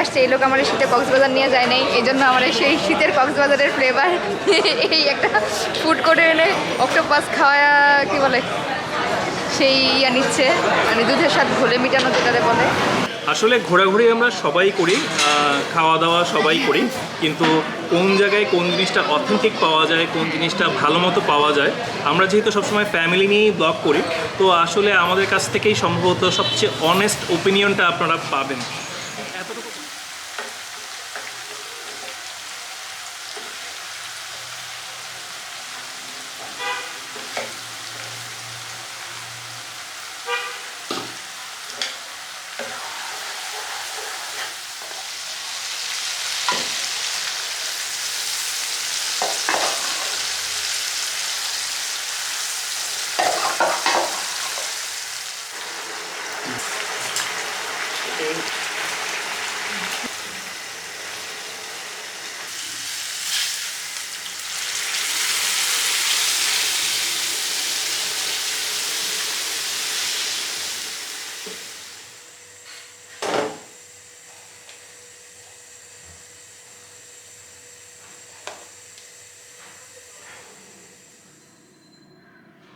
আসছে, এই লোক আমার শীতে কক্সবাজার নিয়ে যায় নাই, এই জন্য আমার সেই শীতের কক্সবাজারের ফ্লেভার এই একটা ফুড কোর্টে এনে অক্টোপাস খাওয়া কি বলে সেই নিচ্ছে, মানে দুধের সাথে ঘোলে মিটানো যেটাতে বলে। আসলে ঘোরাঘুরি আমরা সবাই করি, খাওয়া দাওয়া সবাই করি, কিন্তু কোন জায়গায় কোন জিনিসটা অথেন্টিক পাওয়া যায়, কোন জিনিসটা ভালো মতো পাওয়া যায়, আমরা যেহেতু সবসময় ফ্যামিলি নিয়েই ব্লগ করি, তো আসলে আমাদের কাছ থেকেই সম্ভবত সবচেয়ে অনেস্ট ওপিনিয়নটা আপনারা পাবেন। এতটুকু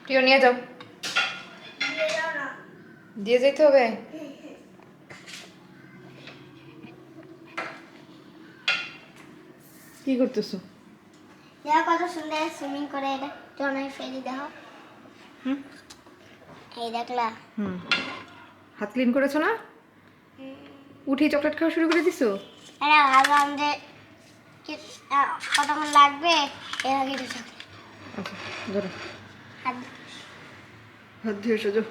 প্রিয় নিয়ে যাও, দিয়ে যেতে হবে। কি করতেছো? দেখো কত সুন্দর সুইমিং করে, এটা জনাই ফেরি দেখো। এই দেখলা? হাত ক্লিন করেছো না? উঠি চকলেট খাওয়া শুরু করে দিছো? আরে ভাবলাম যে কতক্ষণ লাগবে এর আগে একটু চকলেট। আচ্ছা ধরো, হাত হাত ধুয়ে সোজো।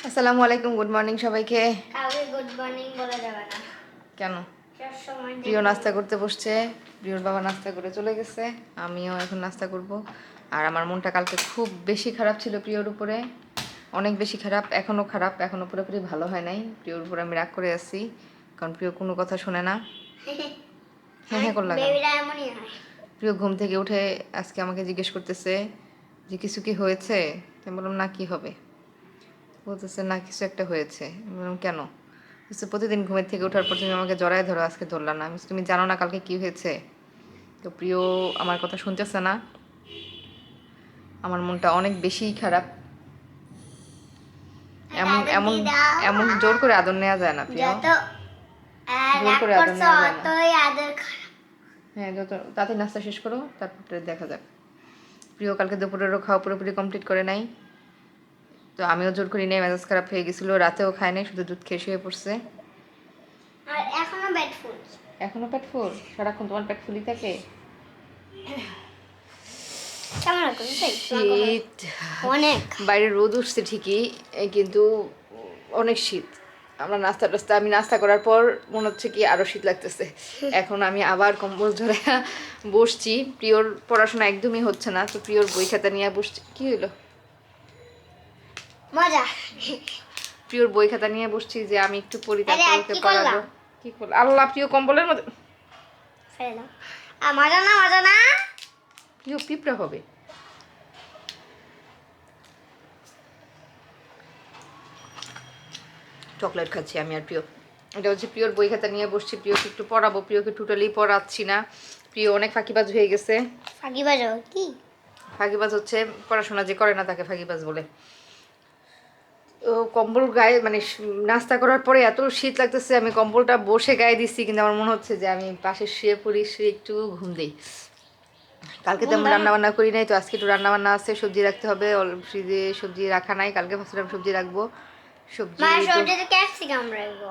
আসসালামু আলাইকুম, গুড মর্নিং সবাইকে। কাউকে গুড মর্নিং বলা যাবে না। কেন? সবসময় প্রিয় নাস্তা করতে বসছে, প্রিয়র বাবা নাস্তা করে চলে গেছে, আমিও এখন নাস্তা করব। আর আমার মনটা কালকে খুব বেশি খারাপ ছিল প্রিয়র উপরে, অনেক বেশি খারাপ, এখনও খারাপ, এখনও পুরোপুরি ভালো হয় নাই। প্রিয়র উপরে আমি রাগ করে আছি, কারণ প্রিয় কোনো কথা শোনে না। হ্যাঁ হ্যাঁ করলাম। বেবিরা এমনই হয়। প্রিয় ঘুম থেকে উঠে আজকে আমাকে জিজ্ঞেস করতেছে যে কিছু কি হয়েছে। আমি বললাম না, কি হবে? বলতেছে না কিছু একটা হয়েছে। আমি বললাম কেন? বলছে প্রতিদিন ঘুমের থেকে ওঠার পর তুমি আমাকে জড়ায় ধরো, আজকে ধরলাম না। আমি বলছি, তুমি জানো না কালকে কি হয়েছে? তো প্রিয় আমার কথা শুনতেছে না, আমার মনটা অনেক বেশিই খারাপ। এমন এমন এমন জোর করে আদর নেওয়া যায় না প্রিয়, যত জোর করে আদর নেওয়া যায় না। ততই আদর খারাপ। হ্যাঁ, যত তাতে নাস্তা শেষ করো, তারপরে দেখা যাক। প্রিয় কালকে দুপুরেরও খাওয়া পুরোপুরি কমপ্লিট করে নাই, তো আমিও জোর করি নাই, মেজাজ খারাপ হয়ে গেছিলো, রাতেও খায় নাই, শুধু দুধ খেয়ে শুয়ে পড়ছে। আর এখনো পেট ফুল। এখনো পেট ফুল? সারাক্ষণ তোমার পেট ফুলই থাকে? কেমন লাগছে? শীত, অনেক। বাইরে রোদ উঠছে ঠিকই, কিন্তু অনেক শীত। আমরা আমি নাস্তা করার পর মনে হচ্ছে কি আরো শীত লাগতেছে। এখন আমি আবার কম্বল ধরে বসছি, প্রিয়র পড়াশোনা একদমই হচ্ছে না, তো প্রিয়র বই খাতা নিয়ে বসছি। কি হলো? মজা। প্রিয়র বই খাতা নিয়ে বসছি যে আমি একটু পড়ি, আরে, তারপর আর ওকে কি পড়াবো। করলাম? কি করল? আল্লাহ, প্রিয় কম্বলের মধ্যে। ফেলে দাও। মজা না, মজা না। প্রিয় পিঁপড়া হবে। চকলেট খাচ্ছি আমি আর প্রিয়। এটা হচ্ছে প্রিয়র বই খাতা নিয়ে বসছি, প্রিয়কে একটু পড়াবো। প্রিয়কে টোটালি পড়াচ্ছি না, প্রিয় অনেক ফাঁকিবাজ হয়ে গেছে। ফাঁকিবাজ কি? ফাঁকিবাজ হচ্ছে পড়াশোনা যে করে না তাকে ফাঁকিবাজ বলে। ও কম্বল গায়ে, মানে নাস্তা করার পরে এত শীত লাগতেছে, আমি কম্বলটা বসে গায়ে দিচ্ছি, কিন্তু আমার মনে হচ্ছে যে আমি পাশে শুয়ে পড়ি, শুয়ে একটু ঘুম দিই। কালকে তেমন রান্না বান্না করি নাই, তো আজকে একটু রান্না বান্না আছে, সবজি রাখতে হবে। ফ্রিজে সবজি রাখা নাই, কালকে ভাবছিলাম সবজি রাখবো। সবজি মা সবজিতে ক্যাপসিকাম রাখবো।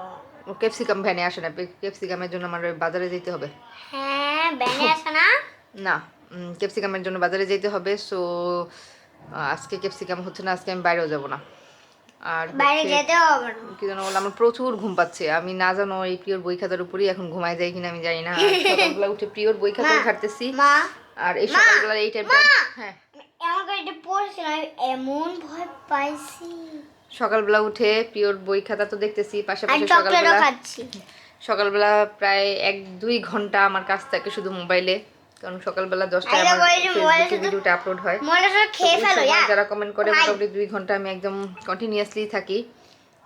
ক্যাপসিকাম ভ্যানে আসে না, ক্যাপসিকামের জন্য আমার বাজারে যেতে হবে। হ্যাঁ, ব্যানে আসে না? না, ক্যাপসিকামের জন্য বাজারে যেতে হবে। সো আজকে ক্যাপসিকাম হচ্ছে না, আজকে আমি বাইরেও যাব না। আর বাইরে যেতে হবে না। কি যেন বললাম, আমার প্রচুর ঘুম পাচ্ছে। আমি না জানো এই প্রিয়র বই খাতার উপরেই এখন ঘুমায় যায় কিনা আমি জানি না। সকালবেলা উঠে প্রিয়র বই খাতায় ঘাটতেছি, মা, আর এই সকালবেলা এই টাইমটা, হ্যাঁ আমাকে এটা পড়ছিলাম, আমি এমন ভয় পাইছি। সকালবেলা উঠে প্রিয়র বই খাতা তো দেখতেছি, আর পাশাপাশি চকলেটও খাচ্ছি। সকালবেলা প্রায় 1-2 ঘন্টা আমার কাজ থাকে শুধু মোবাইলে, কারণ সকালবেলা 10টায় আরে আমার ওই যে মোবাইলে ফেসবুকে ভিডিওটা আপলোড হয়। মোবাইলটা খেয়ে তো ওই ফেলো সময় ইয়ার। যারা কমেন্ট করে মোটামুটি 2 ঘন্টা আমি একদম কন্টিনিউয়াসলি থাকি।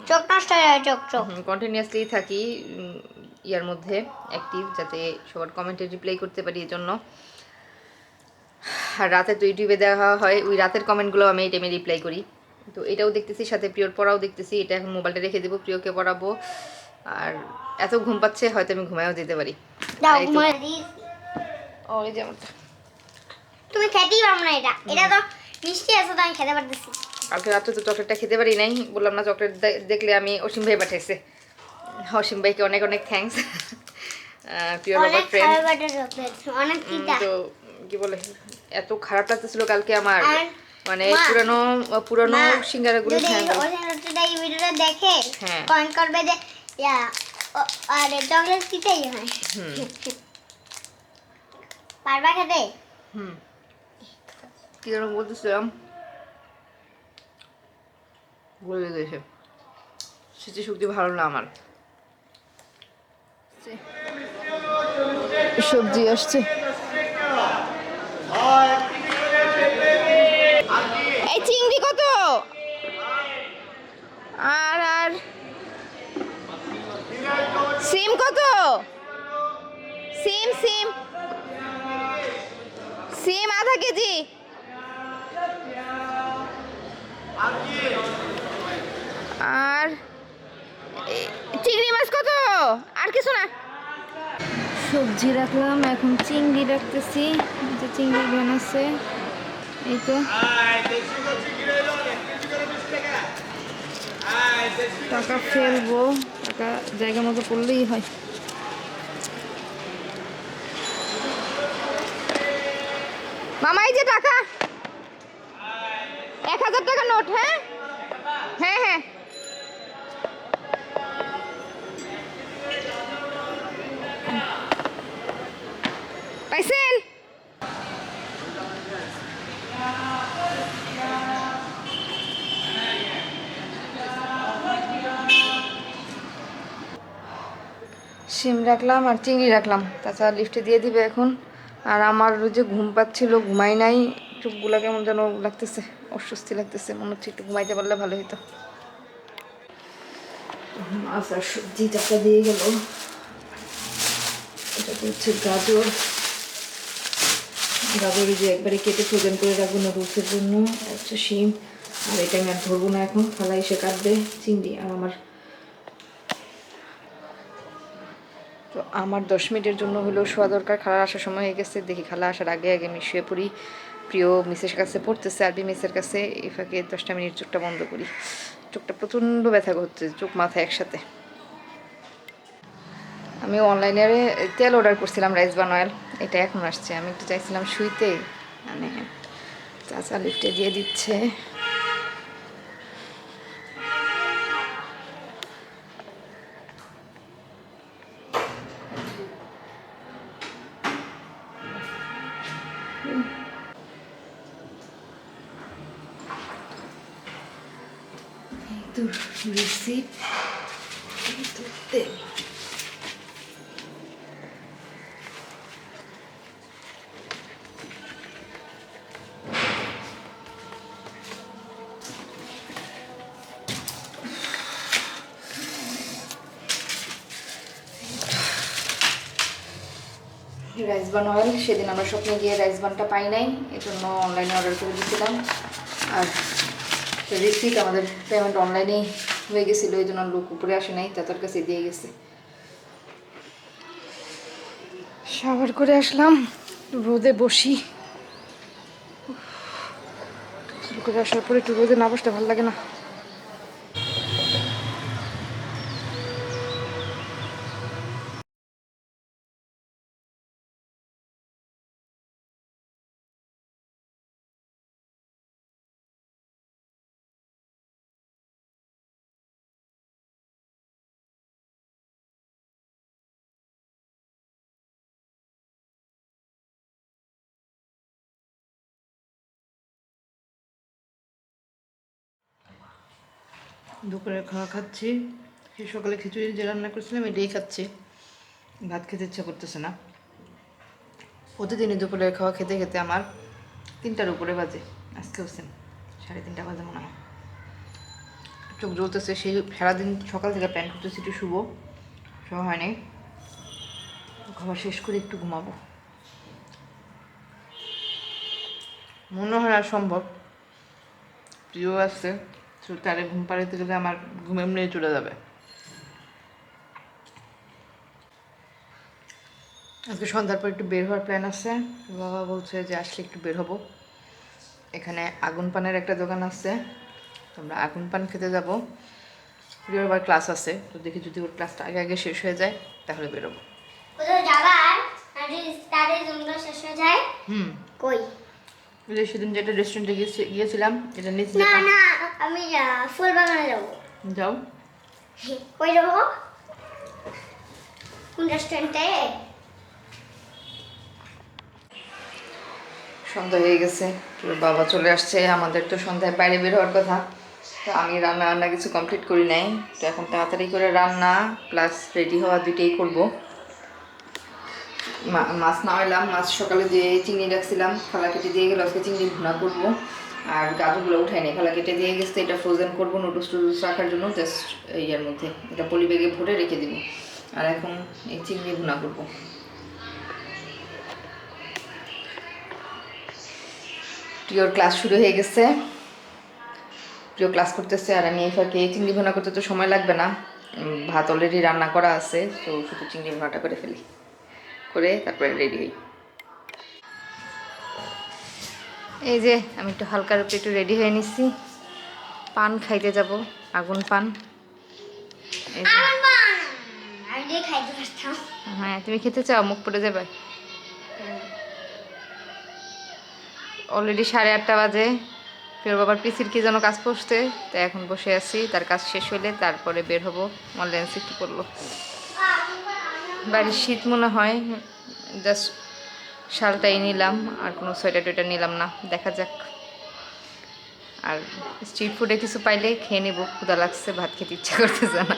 চোখ নষ্ট হয়ে যায়, চোখ চোখ। কন্টিনিউয়াসলি থাকি ইয়ার মধ্যে অ্যাক্টিভ, যাতে সবার কমেন্টে রিপ্লাই করতে পারি এই জন্য। আর রাতে তো ইউটিউবে দেওয়া হয়, ওই রাতের কমেন্টগুলো আমি এই টাইমে রিপ্লাই করি। তো এটাও দেখতেছি, সাথে প্রিয়র পড়াও দেখতেছি। এটা এখন মোবাইলটা রেখে দেবো, প্রিয়কে পড়াবো। আর এত ঘুম পাচ্ছে, হয়তো আমি ঘুমায়ও যেতে পারি। দাও এই তো। ঘুমাই দিই। ও এই যে আমারটা। তুমি খেতেই পারো না এটা, এটা তো মিষ্টি আছে, তো আমি খেতে পারতেছি। কালকে রাত্রে তো চকলেটটা খেতে পারি নাই, বললাম না চকলেট দেখলে আমি অসীম ভাই পাঠাইছে। অসীম ভাইকে অনেক অনেক থ্যাঙ্কস। প্রিয় বাবার অনেক ফ্রেন্ড। খাবার বাটার চকলেট, অনেক তিতা। তো কি বলে, এত খারাপ লাগতেছিল কালকে আমার, আর মানে মা, পুরানো পুরানো মা, সিঙ্গারাগুলো। যদি হ্যাঁ বলো। ওই লোকটা এই ভিডিওটা দেখে হ্যাঁ। কমেন্ট করবে যে ইয়া আরে চকলেট তিতাই হয়। পারবা খেতে? হুম, কি যেন বলতেছিলাম, বলে গেছে। স্মৃতিশক্তি ভালো না আমার। সবজি আসছে। এই চিংড়ি কত? আর সিম কত? সিম সিম সিম আধা কেজি। আর চিংড়ি মাছ কত? আর কিছু না। সবজি রাখলাম, এখন চিংড়ি রাখতেছি। যে চিংড়ি বানাচ্ছে এই তো। টাকা ফেলবো, টাকা জায়গা মতো করলেই হয়। মামা এই যে টাকা, 1000 টাকা নোট। হ্যাঁ হ্যাঁ হ্যাঁ, পাইছেন? সিম রাখলাম আর চিংড়ি রাখলাম, তাছাড়া লিফটে দিয়ে দিবে এখন। আর আমার ওই যে ঘুম পাচ্ছিল, ঘুমাই নাই, চোখগুলো কেমন যেন লাগতেছে, অস্বস্তি লাগতেছে, মনে হচ্ছে একটু ঘুমাইতে পারলে ভালো হতো। মাছ আর সবজি টাকা দিয়ে গেল। এটা তো হচ্ছে গাজর, গাজরে যে একবারে কেটে ফ্রোজেন করে রাখবো নুডলসের জন্য। হচ্ছে শিম, আর এটা আমি আর ধরবো না এখন, খালা এসে কাটবে চিংড়ি। আর আমার 10 মিনিটের জন্য হলেও শোয়া দরকার, খালা আসার সময় হয়ে গেছে। দেখি খালা আসার আগে আগে আমি শুয়ে পড়ি। প্রিয় মিসের কাছে পড়তেছে, আরবি মিসের কাছে। এই ফাঁকে 10টা মিনিট চোখটা বন্ধ করি। চোখটা প্রচণ্ড ব্যথা করছে, চোখ মাথা একসাথে। আমি অনলাইনে তেল অর্ডার করছিলাম, রাইস বান অয়েল। এটা এখন আসছে। আমি একটু চাইছিলাম শুইতে, মানে চাচা লিফটে দিয়ে দিচ্ছে। তো রিসিপ, তেল। রাইস বান অয়েল, সেদিন আমরা স্বপ্নে গিয়ে রাইস বানটা পাই নাই, এজন্য অনলাইনে অর্ডার করে দিয়েছিলাম। আর রিসিট, আমাদের পেমেন্ট অনলাইনেই হয়ে গেছিলো, এই জন্য লোক উপরে আসে নাই, তাদের কাছে দিয়ে গেছে। শাওয়ার করে আসলাম, রোদে বসি। করে আসার পরে একটু রোদে না বসতে ভালো লাগে না। দুপুরে খাওয়া খাচ্ছি। সেই সকালে খিচুড়ি যে রান্না করছিলাম এটাই খাচ্ছি, ভাত খেতে ইচ্ছা করতেছে না। প্রতিদিনই দুপুরের খাওয়া খেতে খেতে আমার 3টার উপরে বাজে। আজকে হচ্ছেন 3:30 বাজে মনে হয়। চোখ জ্বলতেছে, সেই সারাদিন সকাল থেকে প্ল্যান করতেছি একটু শুভ, শোয়া হয়নি। খাবার শেষ করে একটু ঘুমাবো, মনে হয় আর সম্ভব। প্রিয় আসছে, তো তারে ঘুম পাড়াতে গেলে আমার ঘুম এমনি চলে যাবে। আজকে সন্ধ্যার পর একটু বের হওয়ার প্ল্যান আছে। বাবা বলছে যে আসলে একটু বের হবো। এখানে আগুন পানের একটা দোকান আছে, তো আমরা আগুন পান খেতে যাব। প্রিয়র আবার ক্লাস আছে, তো দেখি যদি ওর ক্লাসটা আগে আগে শেষ হয়ে যায় তাহলে বেরোবো। কোথাও যাবার তাদের জন্য শেষ হয়ে যায়। কই? ওই যে সেদিন যেটা রেস্টুরেন্টে গিয়েছিলাম, এটা নিচে না না, আমি ফুল বাগানে যাবো। যাও। কই যাবো? কোন রেস্টুরেন্টে? সন্ধ্যা হয়ে গেছে, তোর বাবা চলে আসছে। আমাদের তো সন্ধ্যায় বাইরে বের হওয়ার কথা, তো আমি রান্না কিছু কমপ্লিট করি নাই। তো এখন তাড়াতাড়ি করে রান্না প্লাস রেডি হওয়া দুইটাই করব। মাছ নামাইলাম, মাছ সকালে যে চিংড়ি রাখছিলাম খালা কেটে দিয়ে গেলো, আজকে চিংড়ি ভুনা করবো। আর গাজরগুলো উঠাই নাই, খালা কেটে দিয়ে গেছে, এটা ফ্রোজেন করবো নুডলস টুডলস রাখার জন্য, জাস্ট ইয়ার মধ্যে এটা পলি ব্যাগে ভরে রেখে দিব। আর এখন এই চিংড়ি ভুনা করবো। প্রিয়র ক্লাস শুরু হয়ে গেছে, প্রিয় ক্লাস করতেছে, আর আমি এই ফাঁকে চিংড়ি ভুনা করতে তো সময় লাগবে না, ভাত অলরেডি রান্না করা আছে, তো শুধু চিংড়ি ভুনাটা করে ফেলি, করে তারপরে রেডি হই। এই যে আমি একটু হালকা রূপে একটু রেডি হয়ে নিচ্ছি, পান খাইতে যাব, আগুন পান। হ্যাঁ, তুমি খেতে চাও? মুখ পড়ে যাবে। অলরেডি 8:30 বাজে। ফের বাবার পিসির কি যেন কাজ পড়ছে, তাই এখন বসে আছি, তার কাজ শেষ হলে তারপরে বের হবো। অনলাইন শিফট করলো, বাড়ির শীত মনে হয়, জাস্ট শালটাই নিলাম, আর কোনো সোয়েটার টোয়েটার নিলাম না, দেখা যাক। আর স্ট্রিট ফুডে কিছু পাইলে খেয়ে নেবো, ক্ষুধা লাগছে, ভাত খেতে ইচ্ছা করতেছে না।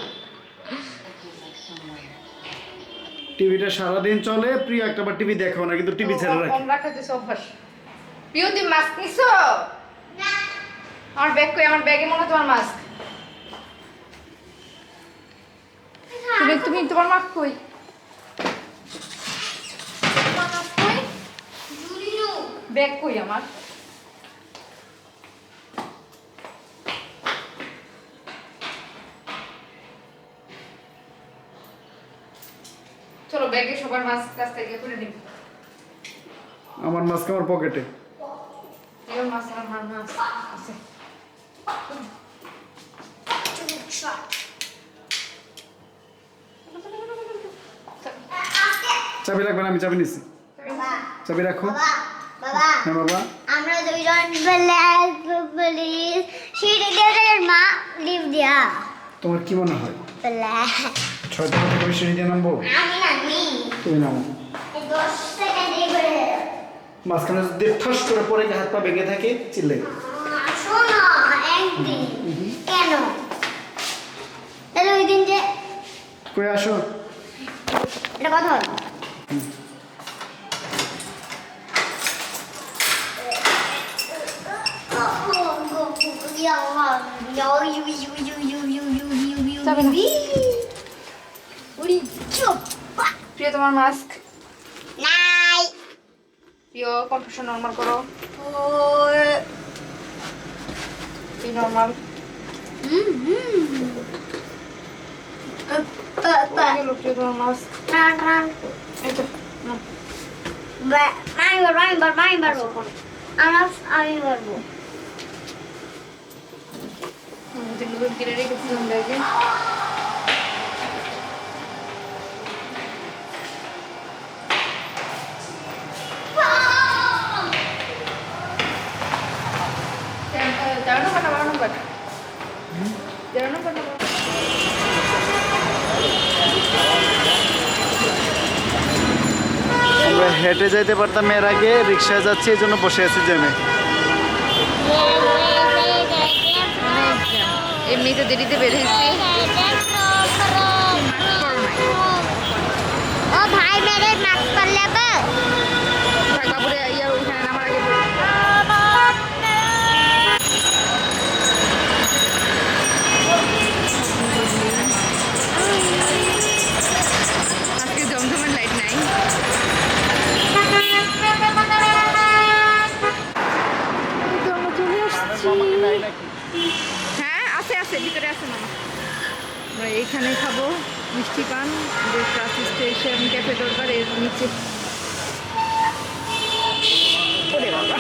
টিভিটা সারাদিন চলে, প্রিয় একটাবার টিভি দেখো না, কিন্তু টিভি ছেড়ে রাখে। প্রিয়, তুমি মাস্ক নিছো? আমার ব্যাগ কই? আমার ব্যাগে মনে হয় তোমার মাস্ক। তুমি তোমার মাস্ক কই? ব্যাগ কই আমার? চলো ব্যাগে সবার মাস্ক কাছ থেকে খুলে নিব। আমার মাস্ক আমার পকেটে। এর মাস্ক আমার মাস্ক আছে। চাবি রাখবে না? আমি চাবি নিছি, চাবি রাখো। বাবা, হ্যাঁ বাবা, আমরা দুইজন মা লিভ দিয়া। তোমার কি মনে হয় ব্ল্যাক 6টা থেকে সিঁড়ি দিয়ে নামবো? আমি নামি তুমি নামো। 10 সেকেন্ডে করে মাঝখানে যদি ঠাস করে পড়ে গিয়ে হাত পা ভেঙে থাকে, চিল্লাই। শোনো একদিন কেন তাহলে ওই দিন যে কই আসো। এটা কথা হলো প্রিয়, তোমার মাস্ক নাই। প্রিয়, কম্পিউটার নরমাল করো। নরমাল প্রিয়, তোমার মাস্ক। এই তো নাও। আমি পারবো আমি পারবো। যেগুলো কিনে রেখেছিলাম ব্যাগে। আমরা হেঁটে যাইতে পারতাম, এর আগে রিক্সায় যাচ্ছি, এই জন্য বসে আছি জ্যামে। এমনিতে দেরিতে বের হয়েছি। ও ভাই মেরে মাস্ক পরলে তো বাবুরে ইয়া ওইখানে নামার আগে আমরা এইখানে খাবো মিষ্টি পান, যে ট্রাফি স্টেশন ক্যাফে দরকার এর নিচে। ওরে বাবা,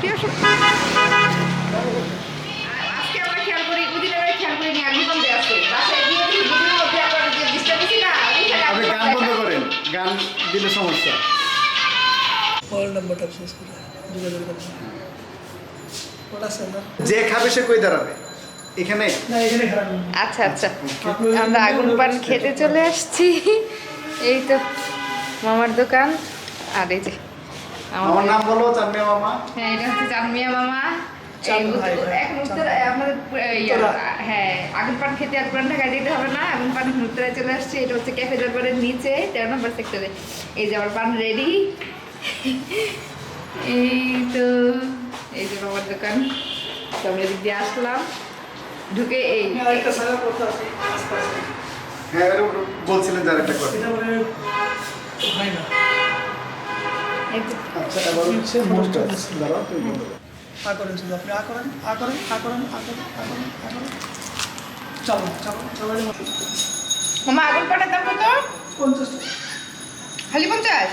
ঠিক আছে। আজকে আমরা খেয়াল করি, ওদিন আমরা খেয়াল করি নি আগুন বন্ধ আছে। বাসায় গিয়ে দেখি দুদিনের মধ্যে আমরা যে বৃষ্টি বেশি না, ওইখানে আপনি গান বন্ধ করেন, গান দিলে সমস্যা। মোবাইল নাম্বারটা শেষ করে যোগাযোগ করবেন। ওটা স্যার যে খাবে সে কই দাঁড়াবে এখানে? না এখানে খারাপ না। আচ্ছা আচ্ছা, আমরা আগুন পান খেতে চলে আসছি। এই তো মামার দোকান, আর এই যে আমার নাম বলো, চাঁদমিয়া মামা। হ্যাঁ, এটা হচ্ছে চাঁদমিয়া মামা। চাঁদ ভাই, এখন আমাদের হ্যাঁ, আগুন পান খেতে আর পুরান ঢাকায় যেতে হবে না, আগুন পান উত্তরায় চলে আসছে। এটা হচ্ছে ক্যাফে দরবারের নিচে 13 নম্বর সেক্টরে। এই যে আমার পান রেডি। এই তো এই যে মামার দোকান, তো আমরা এদিক দিয়ে আসলাম, ঢুকে এই একটা সাজা করতে আছে আস্তে হ্যাঁ, বলছিলেন যার একটা কথা। এটা মানে হয় না। এই যে আচ্ছা, এবার হচ্ছে মোস্টার। দাঁড়াও, তুমি বলো। আ করেন শুধু আপনি আ করেন আ করেন আ করেন আ করেন আ করেন আ করেন। চলো চলো চলো। মামা আগুন পানের দাম কত? 50 টাকা। খালি 50?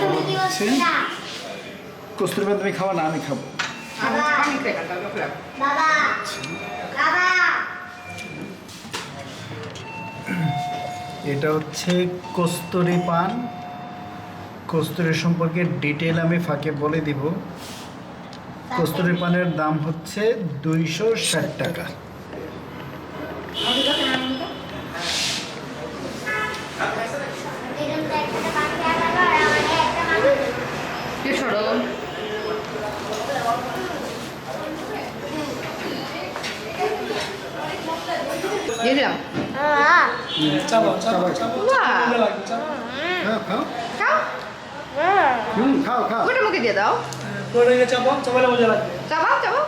তুমি কি বলছো না? কস্তুরবা তুমি খাওয়া না, আমি খাবো। আমি খাই না, তাহলে খারাপ। বাবা বাবা এটা হচ্ছে কস্তুরি পান। কস্তুরি সম্পর্কে ডিটেল আমি ফাঁকে বলে দিব। কস্তুরি পানের দাম হচ্ছে 260 টাকা। এরকম একটা পান খেয়ে গেল আর আমাকে একটা মানুষ কে সরো? দিয়ে দিলাম। চাবো চাবো চাবো। বাহ! মজা লাগবে চাবো। খাও খাও। খাও, খাও খাও। ওটা মুখে দিয়ে দাও। করে নিয়ে চাবো চাবালে মজা লাগবে। চাবাও চাবাও।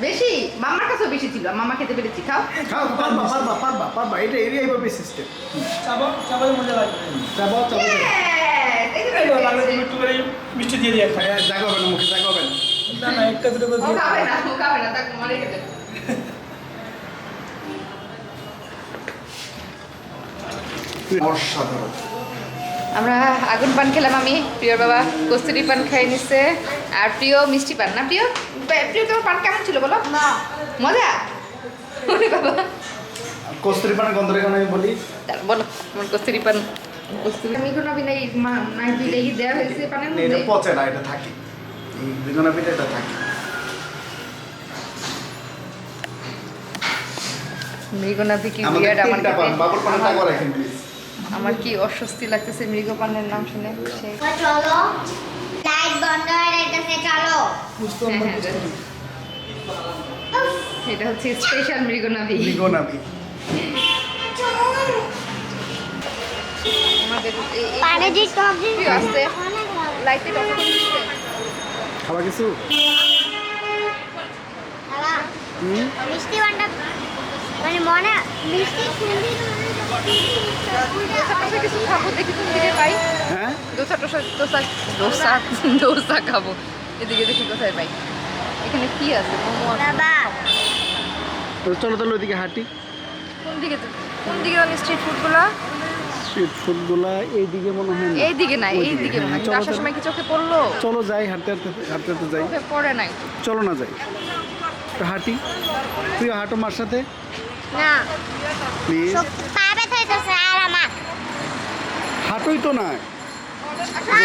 বেশি, মামার কাছেও বেশি ছিল, মামা খেতে পেরেছি। খাও। খাও, পারবা পারবা পারবা পারবা। এটা এইভাবে সিস্টেম। চাবো চাবালে মজা লাগবে। চাবাও চাবাও। Yes! এই তো এই পেরে লাগলে গেছে। তুমি একটু করে মিষ্টি দিয়ে দিয়ে খাই। জাগাবে না, মুখে জাগাবে না। না না একটা দুটো করে ও দিয়ে খাবে না, ও খাবে না, তাকে মারে খেতে। অসাধারণ। আমরা আগুন পান খেলাম, আমি প্রিয়র বাবা কস্তুরি পান খাই নিচ্ছে, আর প্রিয় মিষ্টি পান। না প্রিয়, প্রিয় তোমার পান কেমন ছিল বলো? না মজা? ওরে বাবা, কস্তুরি পানের গন্ধ রেখে আমি বলি। দাঁড়াও, বলো আমার কস্তুরি পান। কস্তুরি আমি কোনো বিলাই নাই বিলাই দেওয়া হয়েছে পানের এটা মধ্যে। পচে না, এটা থাকে। এই বেগুনা পিঠা এটা থাকে। মৃগনা কি আমাদের বিয়ার আমার তিনটা পান, বাবুর পানটা আমার- করে রাখেন প্লিজ। আমার কি অস্বস্তি লাগতেছে মৃগ পানের নাম শুনে। সেই ও চলো লাইট বন্ধ হয়ে যাইতেছে চলো বুঝতে হ্যাঁ, আমরা হ্যাঁ, বুঝতে পারি। এটা হচ্ছে স্পেশাল মৃগনাভি। বেগুনা পি। আমাদের পারে যে টক প্রিয় আসতে লাইটে টক করে দিচ্ছে। খাওয়া কিছু? বাবা মিষ্টি বান্ডা মানে মনে মিষ্টি শুনলি দোসা কিছু খাবো, দেখি কোন দিকে পাই। হ্যাঁ, দোসা টোসা দোসা দোসা দোসা খাবো, এদিকে দেখি কোথায় পাই। এখানে কি আছে? মোমো আছে। বাবা তো চলো তাহলে ওইদিকে হাঁটি। কোন দিকে মানে স্ট্রিট ফুডগুলো? স্ট্রিট ফুডগুলা এইদিকে মনে হয় না। এইদিকে না, ওইদিকে, এইদিকে মনে হয়। হ্যাঁ, কিন্তু চলো আসার তাহলে। সময় কি চোখে পড়লো? চলো যাই, হাঁটতে হাঁটতে হাঁটতে হাঁটতে যাই। চোখে পড়ে নাই। চলো না যাই, তো হাঁটি। তুই হাঁটো মার সাথে না প্লিজ। পা ব্যথা হইতেছে আর আমার হাঁটোই তো না।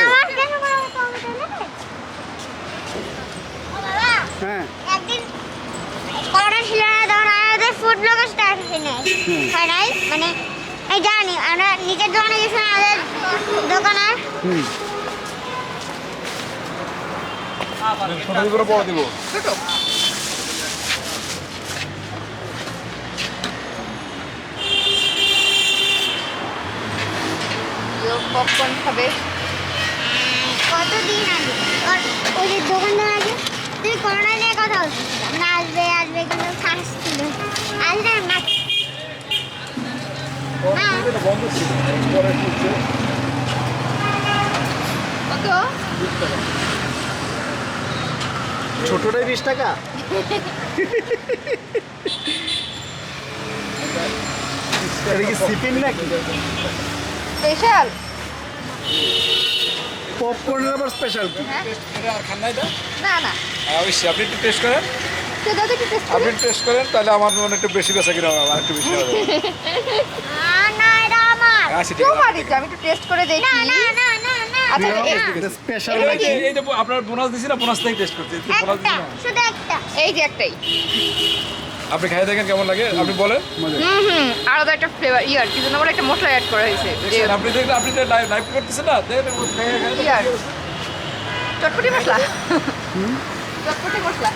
আমার কেন করা হতো আমি জানি ও বাবা হ্যাঁ, একদিন করোনা ছিল না তখন আমাদের ফুড ব্লগার স্টার্ট হয়নি হয় নাই মানে এই জানি আমরা নিজের দোকানে গেছিলাম আমাদের দোকানের ছোট পপকর্ন খাবে। কতদিন আগে ওই যে দোকানদার আগে তুই করোনা নিয়ে কথা বলছিস না আসবে আসবে কিন্তু ফার্স্ট ছিল আসলে না বন্ধ ছিল পরে খুলছে কত? ছোটটাই 20 টাকা। এটা কি সিপিন নাকি? স্পেশাল? পপকর্নের আবার স্পেশাল কি? এটা আর খান না এটা না না, অবশ্যই আপনি একটু টেস্ট করেন তো দাদা একটু টেস্ট আপনি করি। টেস্ট করেন তাহলে আমার মনে একটু বেশি বেশি কিনা হবে আর একটু বেশি হবে না এটা আমার আচ্ছা ঠিক কেউ আছে পারি তো, আমি একটু টেস্ট করে দেখি। না না না না আচ্ছা স্পেশাল এই নাকি? যে- এই যে আপনার বোনাস দিছি না বোনাস থেকে টেস্ট করছি বোনাস একটা দিছি না শুধু একটা এই যে একটাই। আপনি খাই দেখেন কেমন লাগে আপনি বলেন আলাদা একটা ফ্লেভার ইয়ার কি যেন বলে, একটা মশলা অ্যাড করা হয়েছে যে দেখছেন আপনি দেখলে আপনি লাইভ করতেছেন না দেখেন ইয়ার চটপটি মশলা। চটপটি মশলা।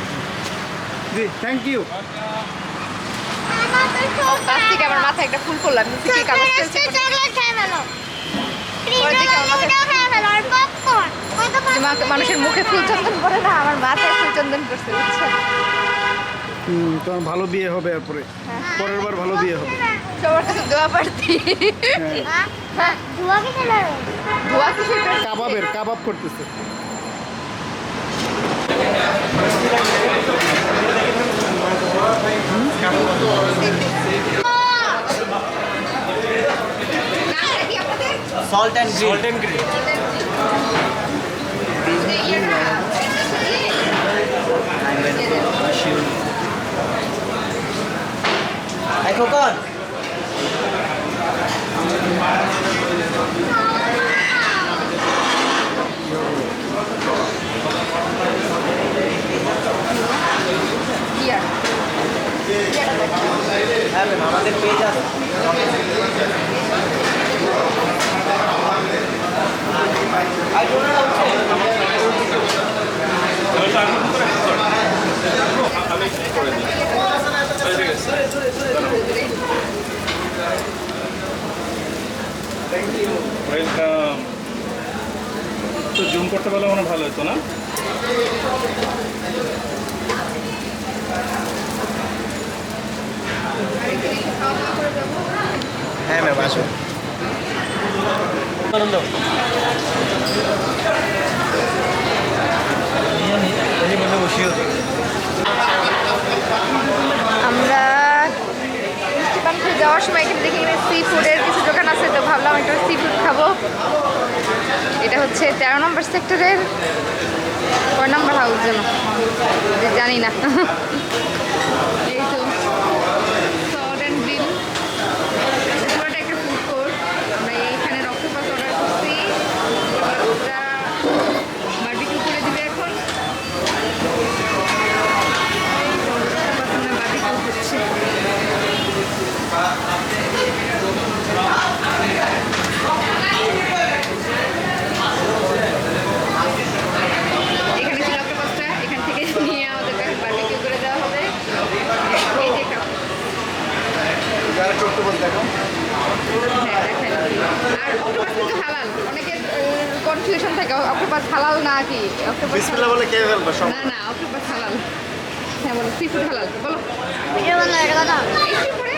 জি, থ্যাংক ইউ। আমার তো আজ থেকে আমার মাথায় একটা ফুল করলাম, কি কাগজ ফেলছে চকলেট খাই ভালো পরে দেখি আমার মাথায় খাই ভালো আর পপকর্ন ওই তো যে মানুষের মুখে ফুল চন্দন করে না, আমার মাথায় ফুল চন্দন করছে, বুঝছেন? তোমার ভালো বিয়ে হবে এরপরে, পরের বার ভালো বিয়ে হবে। সবার কাছে দোয়া প্রার্থী। হ্যাঁ ধোয়া কি খেলার দোয়া কিসের? কাবাব করতেছে। Salt and green. Hey, Kokon. ইয়ার হ্যাঁ ম্যাম আমাদের পেজ আছে আমি করে দিই ঠিক আছে ওয়েলকাম। তো জুম করতে পারলে মনে হয় ভালো হতো না? হ্যাঁ ম্যাম আসুন আমরা মিষ্টি পান খেয়ে যাওয়ার সময় এখানে দেখি সি ফুডের কিছু দোকান আছে, তো ভাবলাম একটা সি ফুড খাবো। এটা হচ্ছে 13 নম্বর সেক্টরের কয় নম্বর হাউস যেন জানি না। এই তো সল্ট অ্যান্ড গ্রিন, পুরোটা একটা ফুড কোর্ট। আমরা এইখানে রক্তপাত অর্ডার করছি, ওটা বারবিকিউ করে দিবে এখন। বারবিকিউ হচ্ছে। এখানে ছিল অক্টোপাসটা, এখান থেকে নিয়ে আমাদেরকে বারবিকিউ করে দেওয়া হবে। এই যে একটা হ্যাঁ, দেখেন। আর অক্টোপাস কিন্তু হালাল, অনেকের কনফিউশন থাকে অক্টোপাস হালাল না কি। অক্টোপাস বিসমিল্লাহ বলে কে ফেলবে সব। না না, অক্টোপাস হালাল। হ্যাঁ বলো, সি ফুড হালাল বলো। ভিডিও বন্ধ এটা কথা একটু পরে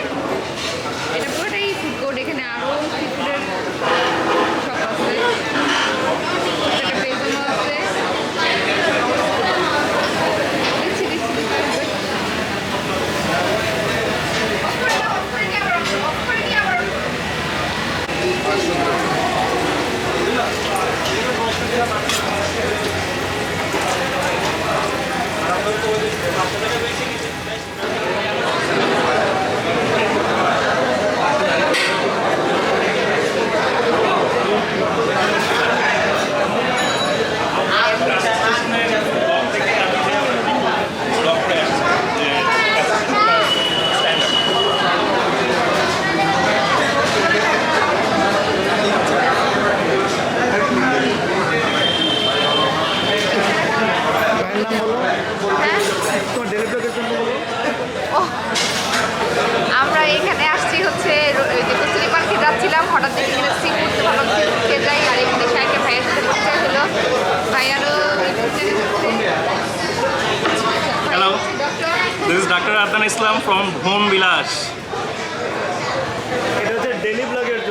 এটা পুরোটাই ফুড কোর্ট, এখানে আরও সি ফুডের শপ আছে, একটা পেজনও আছে। দিচ্ছি, দিচ্ছি, দিচ্ছি। Off করে দাও, off করে দিয়ে আবার off করে দিয়ে আবার ভাইয়ের নাম বলো, হ্যাঁ। তোমার ডেলিভারির জন্য বলো। ওহ, আমরা এখানে আসছি হচ্ছে ওই যে কচুরি পান খেয়ে যাচ্ছিলাম, হঠাৎ দেখে এখানে সি ফুড, ভাবলাম সি ফুড খেয়ে যাই। আর এখানে সাইকে ভাইয়ের সাথে পরিচয় হলো, ভাইয়ারও Hello. Doctor. This is Dr. Adnan Islam from Home Vilas. এটা হচ্ছে ডেলি ব্লগের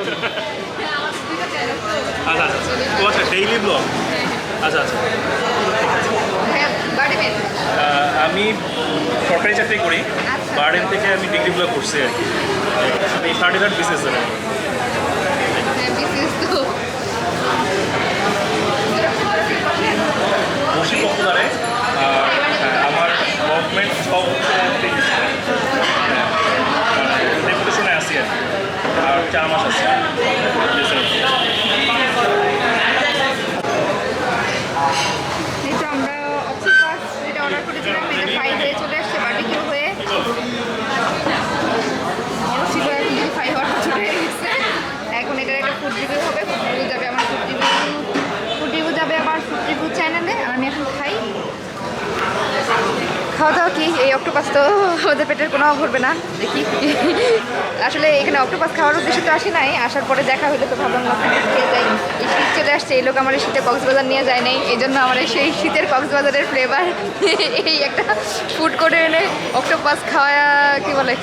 ডেইলি ব্লগ? আচ্ছা আচ্ছা। হ্যাঁ বাড়িবেন। আমি সরকারি চাকরি করি, আচ্ছা। বার্ডেন থেকে আমি ডিগ্রি ব্লগ করছি আর কি। আমি 33rd বিসিএস হ্যাঁ বিশেষ তো বসি পপুলারে আমার গভর্নমেন্ট জব রেপুটেশনে আছি আর কি। আর 4 মাস আছে। এই তো আমরা অক্সিপাস যেটা অর্ডার করেছিলাম এটা ফ্রাই হয়ে চলে আসছে বার্বিকিউ হয়ে। বড় ছিল এখন যদি ফ্রাই হওয়ার ছোট হয়ে গেছে। এখন এটার একটা ফুড রিভিউ হবে, ফুড রিভিউ যাবে আমার ফুড রিভিউ চ্যানেলে। আর আমি এখন খাই। খাওয়া দাওয়া কি এই অক্টোপাস তো আমাদের পেটের কোনো ভরবে না, দেখি। আসলে এখানে অক্টোপাস খাওয়ার উদ্দেশ্যে তো আসি নাই, আসার পরে দেখা হলে তো ভাবলাম খেয়ে যাই। এই শীত চলে আসছে, এই লোক আমার এই শীতে কক্সবাজার নিয়ে যায় নাই, এই জন্য আমার সেই শীতের কক্সবাজারের ফ্লেভার এই একটা ফুড কোর্টে এনে অক্টোপাস খাওয়া কি বলে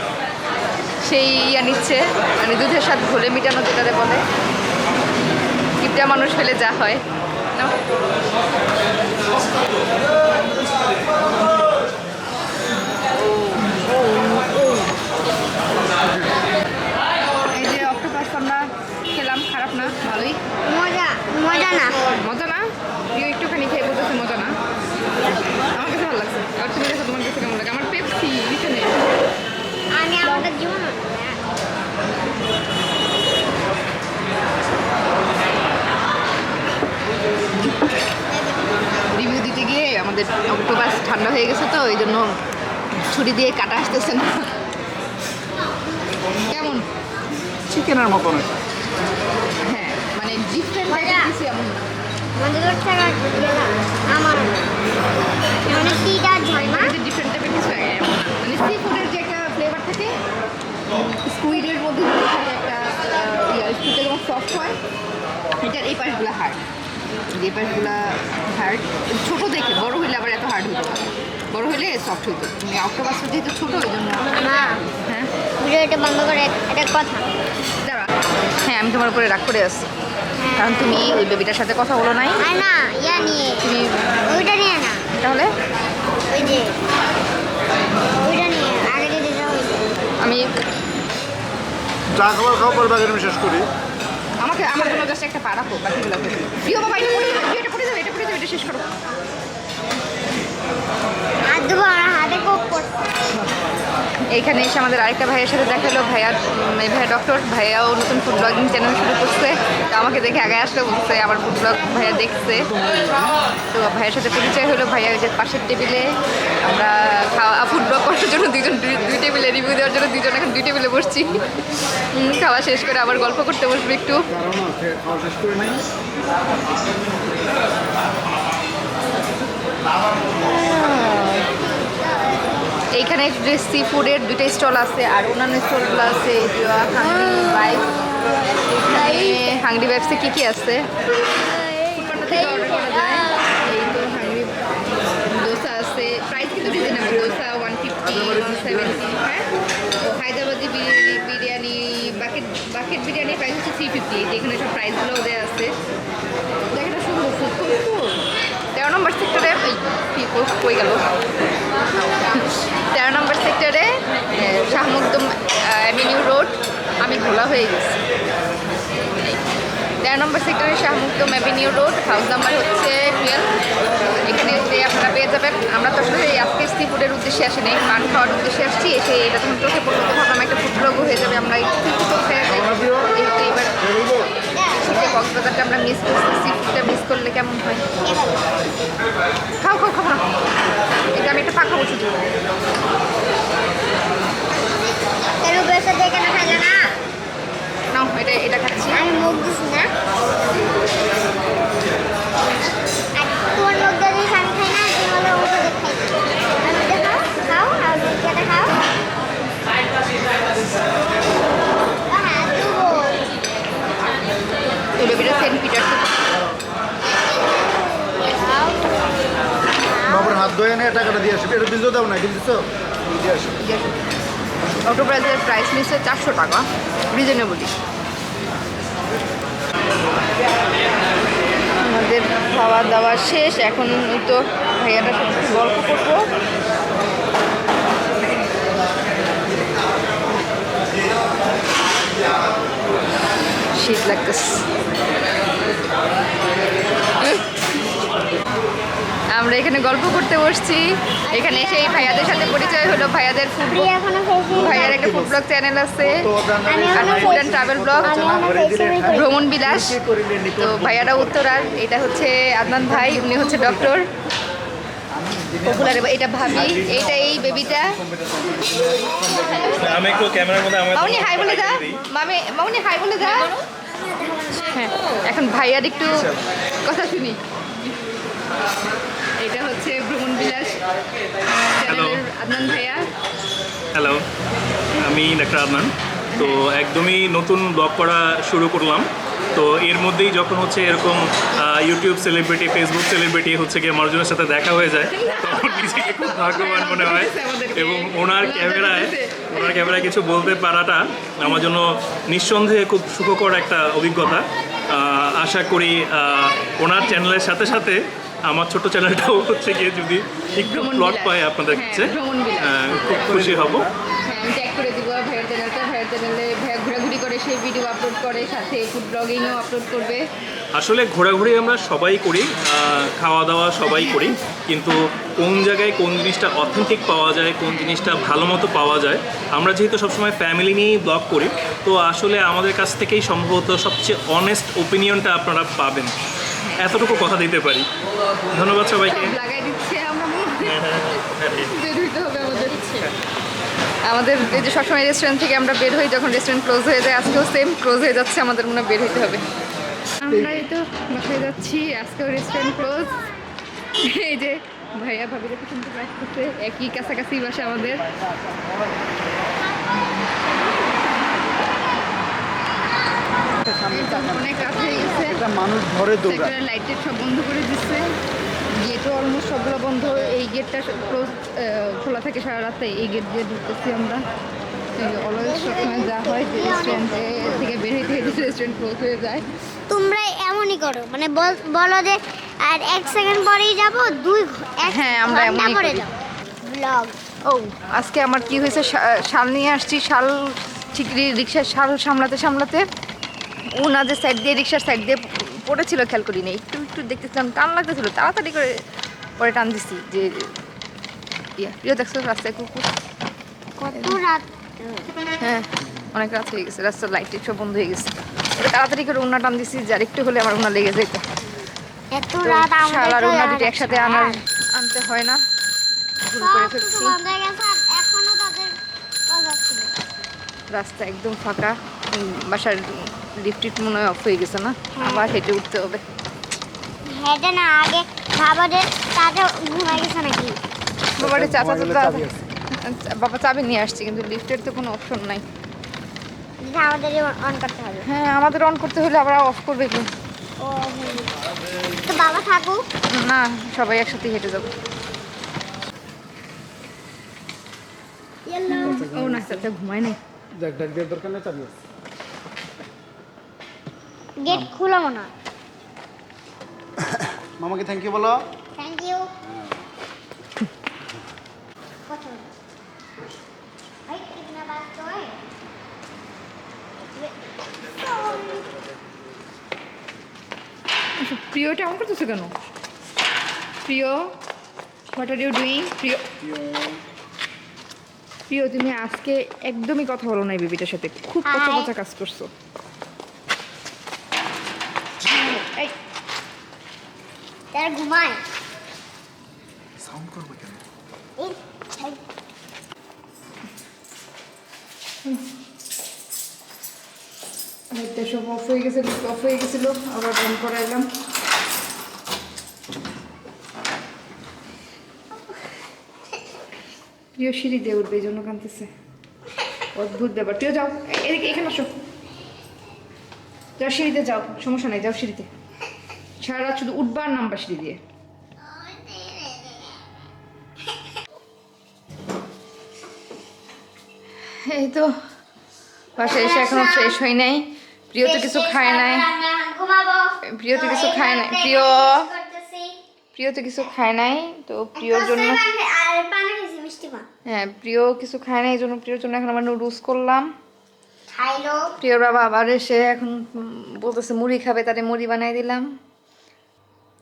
সেই নিচ্ছে, মানে দুধের সাথে ঘোলে মিটানো যেটাতে বলে। কিপটা মানুষ ফেলে যা হয় না। এই যে অক্টোপাস আমরা খেলাম, খারাপ না, ভালোই। মজা মজা না মজা না? তুই একটুখানি খেয়ে বলতেছে মজা না। আমার কাছে ভালো লাগছে। আর তুমি দেখো তোমার কাছে কেমন লাগে? আমার পেপসি এখানে। আমি আমাদের জীবন রিভিউ দিতে গিয়ে আমাদের অক্টোপাস ঠান্ডা হয়ে গেছে তো এই জন্য ছুরি দিয়ে কাটা আসতেছে না। কেমন? চিকেনের মতন। হ্যাঁ মানে ডিফারেন্ট কিছু এমন না। আমাদের আমার মানে তিনটা ঝাল না যে ডিফারেন্ট টাইপের কিছু এমন না। মানে সি ফুডের যে একটা ফ্লেভার থাকে, স্কুইডের মধ্যে যে থাকে একটা স্কুইডটা যেমন সফট হয়, এটার এই পাশগুলো হার্ড, যে পাশগুলো হার্ড ছোটো দেখে, বড় হইলে আবার এত হার্ড হইতো না, বড় হইলে সফট হইতো। মানে অক্টোপাসটা যেহেতু ছোটো ওই জন্য। মা হ্যাঁ ভিডিওটা বন্ধ করে একটা কথা দাঁড়া। হ্যাঁ আমি তোমার উপরে রাগ করে আসছি, কারণ তুমি ওই বেবিটার সাথে কথা বলো নাই। আর না ইয়া নিয়ে তুমি ওইটা নিয়ে না তাহলে ওই যে ওইটা নিয়ে আগে যে যেটা হইতো আমি চা খাওয়ার পর বাগের আমি শেষ করি। আমাকে আমার জন্য জাস্ট একটা পা রাখো, বাকিগুলো প্রিয় বাবা এটা পড়ে যাবে, এটা পড়ে যাবে, এটা পড়ে যাবে, এটা শেষ করো। হাত দেবো আমার হাতে কোপ করছে এইখানে এসে আমাদের আরেকটা ভাইয়ের সাথে দেখা হলো। ভাইয়া ভাইয়া ডক্টর, ভাইয়াও নতুন ফুড ব্লগিং চ্যানেল শুরু করছে। তো আমাকে দেখে আগে আসলে বলছে আমার ফুড ব্লগ ভাইয়া দেখছে। তো ভাইয়ের সাথে পরিচয় হলো। ভাইয়া ওই যে পাশের টেবিলে আমরা ফুড ব্লগ করার জন্য দুই টেবিলে রিভিউ দেওয়ার জন্য দুজন এখন দুই টেবিলে বসছি। খাওয়া শেষ করে আবার গল্প করতে বসবো একটু। খাওয়া শেষ করে নাই। এইখানে সি ফুডের দুইটা স্টল আছে, আর অন্যান্য স্টলগুলো আছে হাংরি বাইক। এখানে হাংরি বাইপসে কী কী আছে ফুডপান্ডা থেকে অর্ডার করা যায়। এই তো হাংরি দোসা আছে, প্রাইস কিন্তু রিজনেবল। দোসা 150, 170। হ্যাঁ ও হায়দ্রাবাদি বিরিয়ানি, বাকেট বিরিয়ানির প্রাইস হচ্ছে 350। যেখানে সব প্রাইসগুলো দেওয়া আছে। দেখেন সুন্দর ফুড কোর্ট তো 13 নম্বর সেক্টরে কই গেল 13 নম্বর সেক্টরে শাহ মখদুম অ্যাভিনিউ রোড। আমি ঘোলা হয়ে গেছি। 13 নম্বর সেক্টরে Shah Makhdum avenue road, house number হচ্ছে 12। এখানে এসে আপনারা পেয়ে যাবেন। আমরা তো আসলে আজকে সি ফুডের উদ্দেশ্যে আসি নাই, পান খাওয়ার উদ্দেশ্যে আসছি। এসে এটা তখন চোখে পড়তে ভাবলাম একটা ফুড ব্লগও হয়ে যাবে। আমরা একটু খেয়ে যাই, যেহেতু এবার শীতে কক্সবাজারটা আমরা মিস করছি। সি ফুডটা মিস করলে কেমন হয়? খাও খাও খাবো না, এটা আমি একটা ফাঁকা বসে দিব। কেন বেসা দিয়ে কেন খাইলো না নাও এটা খাচ্ছি। আমি মুখ দিস না আর তোমার মুখ দিয়ে আমি খাই না, তুমি হলো ওটা খাই। আমি খাও খাও আর মুখটা খাও। হ্যাঁ দেবো এই বেবিটা সেন্ট পিটার্স। বাবার হাত ধুয়ে এনে টাকাটা দিয়ে আসবে। এটা বিল দাও না, বিল দিছো? দিয়ে আসো। অটোপ্রাইজের প্রাইস নিচ্ছে 400 টাকা, রিজনেবলি। আমাদের ভাইয়াদের খাওয়া দাওয়া শেষ, এখন তো ভাইয়াটার সাথে একটু গল্প করবো। শীত লাগতেছে। আমরা এখানে গল্প করতে বসছি, এখানে এসে এই ভাইয়াদের সাথে পরিচয় হলো। ভাইয়াদের ফুড প্রিয় এখনো ফেসবুক ভাইয়ার একটা ফুড ব্লগ চ্যানেল আছে, আমি এখনো ফুড অ্যান্ড ট্রাভেল ব্লগ, আমি এখনো ফেসবুক ভ্রমণ বিলাস। তো ভাইয়ারা উত্তরার, এটা হচ্ছে আদনান ভাই, উনি হচ্ছে ডক্টর পপুলার। এটা ভাবি, এইটা এই বেবিটা। আমি একটু ক্যামেরার মধ্যে মামনি হাই বলে যা, মামনি হাই বলে যা। হ্যাঁ, এখন ভাইয়ার একটু কথা শুনি। এটা হচ্ছে ভ্রমণ বিলাস চ্যানেলের আদনান ভাইয়া। হ্যালো, আমি ডাক্তার আদনান। তো একদমই নতুন ব্লগ করা শুরু করলাম। তো এর মধ্যেই যখন হচ্ছে এরকম ইউটিউব সেলিব্রিটি, ফেসবুক সেলিব্রিটি হচ্ছে গিয়ে মানুষজনের সাথে দেখা হয়ে যায়, তখন নিজেকে খুব ভাগ্যবান মনে হয়। এবং ওনার ক্যামেরায় কিছু বলতে পারাটা আমার জন্য নিঃসন্দেহে খুব সুখকর একটা অভিজ্ঞতা। আশা করি ওনার চ্যানেলের সাথে সাথে আমার ছোট চ্যানেলটাও হচ্ছে গিয়ে যদি একটু প্লট পায় আপনাদের কাছে, খুব খুশি হব। হ্যাঁ, আমি ট্যাগ করে দিব ভাইয়ের চ্যানেলটা। ভাইয়ের চ্যানেলে ভাইয়া ঘোরাঘুরি করে, সেই ভিডিও আপলোড করে, সাথে ফুড ব্লগিংও আপলোড করবে। আসলে ঘোরাঘুরি আমরা সবাই করি, খাওয়া দাওয়া সবাই করি, কিন্তু কোন জায়গায় কোন জিনিসটা অথেন্টিক পাওয়া যায়, কোন জিনিসটা ভালো মতো পাওয়া যায়, আমরা যেহেতু সবসময় ফ্যামিলি নিয়েই ব্লগ করি, তো আসলে আমাদের কাছ থেকেই সম্ভবত সবচেয়ে অনেস্ট ওপিনিয়নটা আপনারা পাবেন, এতটুকু কথা দিতে পারি। ধন্যবাদ সবাইকে। সব লাগাই দিচ্ছে, আমরা বের হইতে হবে আমাদের। আমাদের এই যে সবসময় রেস্টুরেন্ট থেকে আমরা বের হই, যখন রেস্টুরেন্ট ক্লোজ হয়ে যায়, আজকেও সেম ক্লোজ হয়ে যাচ্ছে, আমাদের মনে হয় বের হইতে হবে। আমরা এই তো বাসায় যাচ্ছি, আজকেও রেস্টুরেন্ট ক্লোজ। এই যে ভাইয়া ভাবিরা কিন্তু কাজ করছে, একই কাছাকাছি বাসা আমাদের। অনেক রাত হয়ে গেছে, মানুষ ঘরে দৌড়ায়। লাইটের সব বন্ধ করে দিচ্ছে, গেটও অলমোস্ট সবগুলো বন্ধ। এই গেটটা ক্লোজ খোলা থাকে সারা রাত, এই গেট দিয়ে ঢুকতেছি আমরা। অলওয়েজ সবসময় যা হয় যে রেস্টুরেন্টে থেকে বের হইতে হইতে রেস্টুরেন্ট ক্লোজ হয়ে যায়। তোমরা এমনই করো, মানে বলো যে আর 1 সেকেন্ড পরেই যাবো, হ্যাঁ, আমরা এমনই পরে করি। যাবো ব্লগ। ও আজকে আমার কি হয়েছে, শাল নিয়ে আসছি, শাল ঠিক রিক্সার শাল সামলাতে সামলাতে ওনা যে সাইড দিয়ে, রিক্সার সাইড দিয়ে পড়েছিল, খেয়াল করি না, একটু একটু দেখতেছিলাম, টান লাগতেছিল, তাড়াতাড়ি করে পরে টান দিছি। যে প্রিয় দেখছো রাস্তায় কুকুর, কত রাত, হ্যাঁ অনেক রাত হয়ে গেছে, রাস্তার লাইট সব বন্ধ হয়ে গেছে, ওটা তাড়াতাড়ি করে উন্না টান দিছি যে আর একটু হলে আমার উন্না লেগে যেত। এত রাত শাল আর উন্না দুটো আমাদের একসাথে আনতে হয় না, ভুল করে ফেলছি। বন্ধ হয়ে গেছে, আর এখনো তাদের কথা ছিল। রাস্তা একদম ফাঁকা, বাসার লিফট মনে হয় অফ হয়ে গেছে না, আবার হেঁটে উঠতে হবে। হেঁটে না, আগে খাবারের তাতে ঘুমাই গেছে নাকি? বাবার চাচা বাবা চাবি নিয়ে আসছে, কিন্তু লিফটের তো কোনো অপশন নাই। আমাদের অন করতে হবে। হ্যাঁ, আমাদের অন করতে হলে আবার অফ করবে কি? ও তো বাবা থাকুক না, সবাই একসাথে হেঁটে যাবো। ও না, চাচা ঘুমায় নাই। গেট খুলো না। মামাকে থ্যাংক ইউ বলো। Thank you. প্রিয়টা এমন করতেছো কেন? প্রিয়, হোয়াট আর ইউ ডুইং? প্রিয় তুমি আজকে একদমই কথা বলো না এই বেবিটার সাথে, খুব পচা পচা কাজ করছো। এই তারা ঘুমায়। সাউন্ড করবে কেন? লাইটটা সব অফ হয়ে গেছে, অফ হয়ে গেছিল, আবার অন করাইলাম। প্রিয় সিঁড়ি দিয়ে উঠবে, এই জন্য কাঁদতেছে, অদ্ভুত ব্যাপার। প্রিয় যাও, এদিকে এখানে আসো, যাও সিঁড়িতে যাও, সমস্যা নাই, যাও সিঁড়িতে। সারা রাত শুধু উঠবা আর নামবা সিঁড়ি দিয়ে। এই তো বাসায় এসে এখনো ফ্রেশ হই নাই। প্রিয় তো কিছু খায় নাই, ঘুমাবো। প্রিয় তো কিছু খায় নাই, প্রিয় করতেছি। প্রিয় তো কিছু খায় নাই, তো প্রিয়র জন্য আর পানি খেয়েছি মিষ্টি পান। হ্যাঁ প্রিয় কিছু খায় নাই, এই জন্য প্রিয়র জন্য এখন আমরা নুডলস করলাম। খাইলো। প্রিয়র বাবা আবার এসে এখন বলতেছে মুড়ি খাবে, তারে মুড়ি বানাই দিলাম।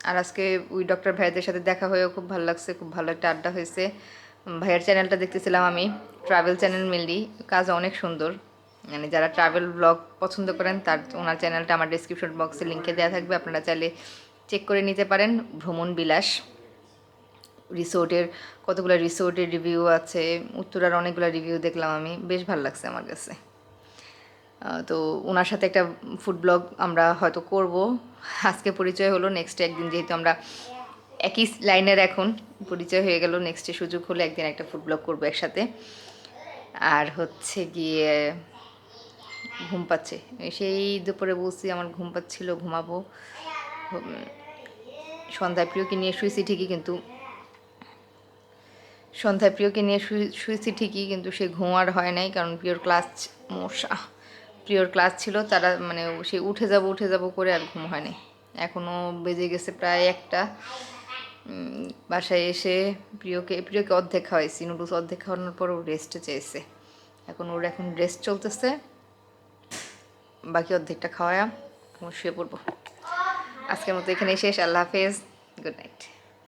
আর আজকে ওই ডক্টর ভাইদের সাথে দেখা হয়েও খুব ভালো লাগছে, খুব ভালো একটা আড্ডা হয়েছে। ভাইয়ের চ্যানেলটা দেখতেছিলাম আমি, ট্রাভেল চ্যানেল মেনলি, কাজ অনেক সুন্দর। মানে যারা ট্রাভেল ব্লগ পছন্দ করেন তার ওনার চ্যানেলটা আমার ডিসক্রিপশন বক্সে লিঙ্কে দেওয়া থাকবে, আপনারা চাইলে চেক করে নিতে পারেন। ভ্রমণ বিলাস রিসোর্টের, কতগুলো রিসোর্টের রিভিউ আছে, উত্তরার অনেকগুলো রিভিউ দেখলাম আমি, বেশ ভালো লাগছে আমার কাছে। তো ওনার সাথে একটা ফুড ব্লগ আমরা হয়তো করব। আজকে পরিচয় হলো, নেক্সট একদিন যেহেতু আমরা একই লাইনের এখন পরিচয় হয়ে গেল, নেক্সটে সুযোগ হলে একদিন একটা ফুড ব্লগ করবো একসাথে। আর হচ্ছে গিয়ে ঘুম পাচ্ছে, সেই দুপুরে বলছি আমার ঘুম পাচ্ছিল, ঘুমাবো। সন্ধ্যায় প্রিয়কে নিয়ে শুয়েছি ঠিকই, কিন্তু সন্ধ্যায় প্রিয়কে নিয়ে শুয়েছি ঠিকই, কিন্তু সে ঘুম আর হয় নাই, কারণ প্রিয়র ক্লাস ছিল, তারা মানে সে উঠে যাব করে আর ঘুম হয় নাই। এখনও বেজে গেছে প্রায় 1টা। বাসায় এসে প্রিয়কে অর্ধেক খাওয়াইছি, নুডলস অর্ধেক খাওয়ানোর পর ও রেস্টে চেয়েছে। এখন রেস্ট চলতেছে, বাকি অর্ধেকটা খাওয়ায়া শুয়ে পড়বো। আজকের মতো এখানেই শেষ। আল্লাহ হাফেজ, গুড নাইট।